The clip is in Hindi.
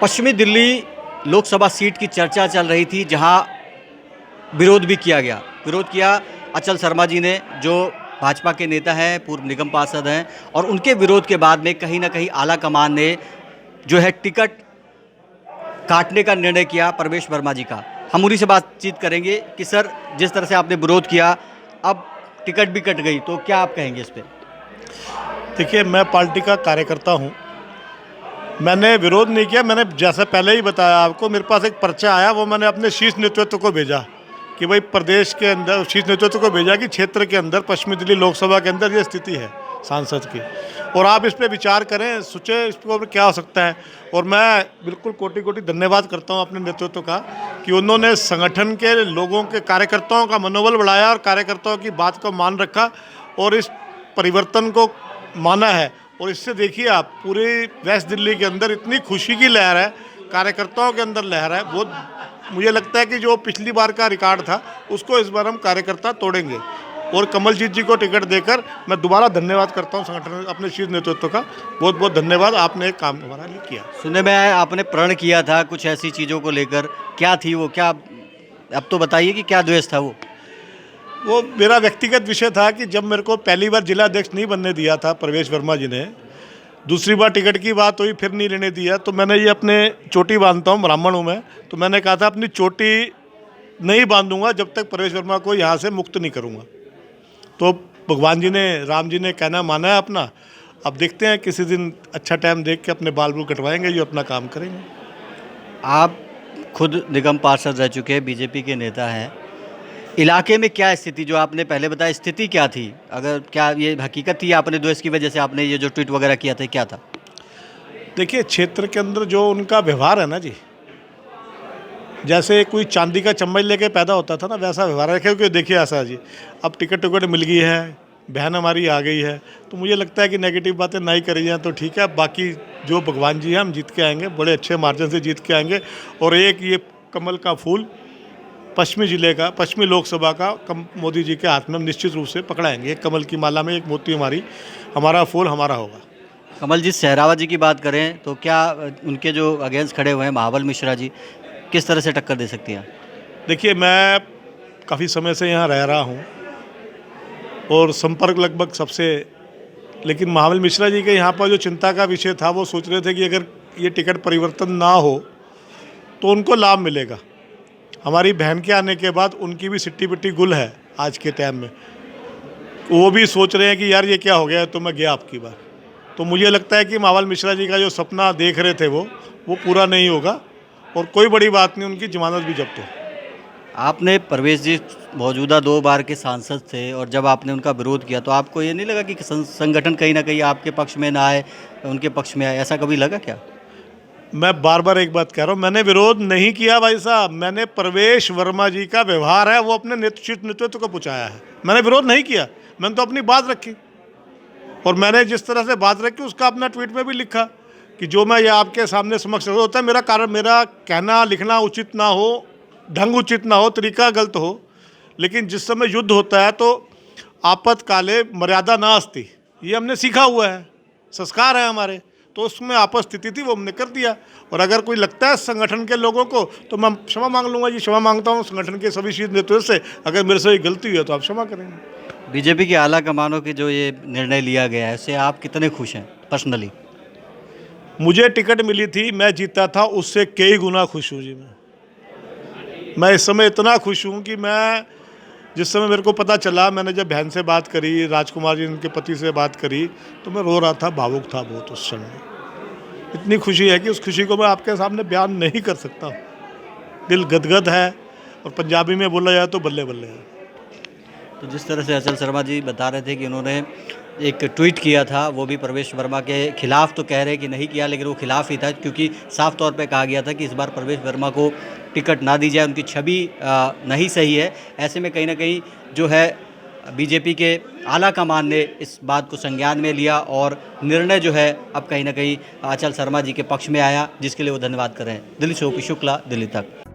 पश्चिमी दिल्ली लोकसभा सीट की चर्चा चल रही थी, जहां विरोध भी किया गया। विरोध किया अचल शर्मा जी ने, जो भाजपा के नेता हैं, पूर्व निगम पार्षद हैं, और उनके विरोध के बाद में कहीं ना कहीं आला कमान ने जो है टिकट काटने का निर्णय किया प्रवेश वर्मा जी का। हम उन्हीं से बातचीत करेंगे कि सर, जिस तरह से आपने विरोध किया, अब टिकट भी कट गई, तो क्या आप कहेंगे इस पर? देखिए, मैं पार्टी का कार्यकर्ता हूं। मैंने विरोध नहीं किया। मैंने जैसा पहले ही बताया आपको, मेरे पास एक पर्चा आया, वो मैंने अपने शीर्ष नेतृत्व को भेजा कि भाई प्रदेश के अंदर शीर्ष नेतृत्व को भेजा कि क्षेत्र के अंदर पश्चिमी दिल्ली लोकसभा के अंदर ये स्थिति है सांसद की, और आप इस पर विचार करें, सोचें इस पर क्या हो सकता है। और मैं बिल्कुल कोटि कोटि धन्यवाद करता हूं अपने नेतृत्व का कि उन्होंने संगठन के लोगों के कार्यकर्ताओं का मनोबल बढ़ाया और कार्यकर्ताओं की बात को मान रखा और इस परिवर्तन को माना है। और इससे देखिए आप, पूरी वेस्ट दिल्ली के अंदर इतनी खुशी की लहर है, कार्यकर्ताओं के अंदर लहर है। वो मुझे लगता है कि जो पिछली बार का रिकॉर्ड था, उसको इस बार हम कार्यकर्ता तोड़ेंगे। और कमलजीत जी को टिकट देकर मैं दोबारा धन्यवाद करता हूं संगठन, अपने शीर्ष नेतृत्व का बहुत बहुत धन्यवाद। आपने एक काम हमारा लिए किया। सुनने में आया आपने प्रण किया था कुछ ऐसी चीज़ों को लेकर, क्या थी वो? क्या अब तो बताइए कि क्या द्वेष था वो? वो मेरा व्यक्तिगत विषय था कि जब मेरे को पहली बार जिला अध्यक्ष नहीं बनने दिया था प्रवेश वर्मा जी ने, दूसरी बार टिकट की बात हुई, फिर नहीं लेने दिया, तो मैंने ये अपने चोटी बांधता हूँ, ब्राह्मण हूँ मैं, तो मैंने कहा था अपनी चोटी नहीं बांधूंगा जब तक प्रवेश वर्मा को यहाँ से मुक्त नहीं करूँगा। तो भगवान जी ने, राम जी ने कहना माना है अपना। अब देखते हैं, किसी दिन अच्छा टाइम देख के अपने बाल कटवाएंगे, जो अपना काम करेंगे। आप खुद निगम पार्षद रह चुके हैं, बीजेपी के नेता हैं। इलाके में क्या स्थिति, जो आपने पहले बताया, स्थिति क्या थी? अगर क्या ये हकीकत थी, आपने द्वेष की वजह से आपने ये जो ट्वीट वगैरह किया था, क्या था? देखिए, क्षेत्र के अंदर जो उनका व्यवहार है ना जी, जैसे कोई चांदी का चम्मच लेके पैदा होता था ना, वैसा व्यवहार है। क्योंकि देखिए ऐसा जी, अब टिकट मिल गई है, बहन हमारी आ गई है, तो मुझे लगता है कि नेगेटिव बातें नहीं करी जाएँ तो ठीक है। बाकी जो भगवान जी हैं, हम जीत के आएंगे, बड़े अच्छे मार्जिन से जीत के आएंगे। और एक ये कमल का फूल पश्चिमी जिले का, पश्चिमी लोकसभा का मोदी जी के हाथ में हम निश्चित रूप से पकड़ाएंगे। एक कमल की माला में एक मोती हमारा फूल हमारा होगा। कमल जी, सहरावत जी की बात करें तो क्या उनके जो अगेंस्ट खड़े हुए हैं महाबल मिश्रा जी, किस तरह से टक्कर दे सकती हैं? देखिए, मैं काफ़ी समय से यहाँ रह रहा हूँ और संपर्क लगभग सबसे, लेकिन महाबल मिश्रा जी के यहाँ पर जो चिंता का विषय था, वो सोच रहे थे कि अगर ये टिकट परिवर्तन ना हो तो उनको लाभ मिलेगा। हमारी बहन के आने के बाद उनकी भी सिट्टी पिट्टी गुल है आज के टाइम में। वो भी सोच रहे हैं कि यार ये क्या हो गया, तो मैं गया आपकी बार। तो मुझे लगता है कि महाबल मिश्रा जी का जो सपना देख रहे थे वो पूरा नहीं होगा, और कोई बड़ी बात नहीं, उनकी जमानत भी जब्त हो। आपने, प्रवेश जी मौजूदा 2 बार के सांसद थे, और जब आपने उनका विरोध किया तो आपको ये नहीं लगा कि संगठन कहीं ना कहीं आपके पक्ष में ना आए, उनके पक्ष में आए? ऐसा कभी लगा क्या? मैं बार बार एक बात कह रहा हूँ, मैंने विरोध नहीं किया भाई साहब। मैंने प्रवेश वर्मा जी का व्यवहार है, वो अपने नेतृत्व को पहुँचाया है। मैंने विरोध नहीं किया, मैंने तो अपनी बात रखी, और मैंने जिस तरह से बात रखी उसका अपना ट्वीट में भी लिखा कि जो मैं ये आपके सामने समक्ष होता है, मेरा कहना लिखना उचित ना हो, ढंग उचित ना हो, तरीका गलत हो, लेकिन जिस समय युद्ध होता है तो आपातकाले मर्यादा ना अस्ति, ये हमने सीखा हुआ है, संस्कार है हमारे। तो उसमें आपस स्थिति थी, वो हमने कर दिया। और अगर कोई लगता है संगठन के लोगों को, तो मैं क्षमा मांग लूँगा जी, क्षमा मांगता हूँ संगठन के सभी शीर्ष नेतृत्व से। अगर मेरे से गलती हुई है तो आप क्षमा करेंगे। बीजेपी के आला कमानों की जो ये निर्णय लिया गया है, उससे आप कितने खुश हैं पर्सनली? मुझे टिकट मिली थी, मैं जीता था, उससे कई गुना खुश हूँ जी। मैं इस समय इतना खुश हूँ कि मैं, जिस समय मेरे को पता चला, मैंने जब बहन से बात करी, राजकुमार जी उनके पति से बात करी, तो मैं रो रहा था, भावुक था बहुत उस समय। इतनी खुशी है कि उस खुशी को मैं आपके सामने बयान नहीं कर सकता। दिल गदगद है, और पंजाबी में बोला जाए तो बल्ले बल्ले है। तो जिस तरह से अचल शर्मा जी बता रहे थे कि उन्होंने एक ट्वीट किया था, वो भी प्रवेश वर्मा के खिलाफ, तो कह रहे कि नहीं किया, लेकिन वो खिलाफ ही था, क्योंकि साफ तौर पे कहा गया था कि इस बार प्रवेश वर्मा को टिकट ना दी जाए, उनकी छवि नहीं सही है। ऐसे में कहीं ना कहीं जो है बीजेपी के आला कमान ने इस बात को संज्ञान में लिया, और निर्णय जो है अब कहीं ना कहीं अचल शर्मा जी के पक्ष में आया, जिसके लिए वो धन्यवाद कर रहे हैं। दिल्ली से ओपी शुक्ला, दिल्ली तक।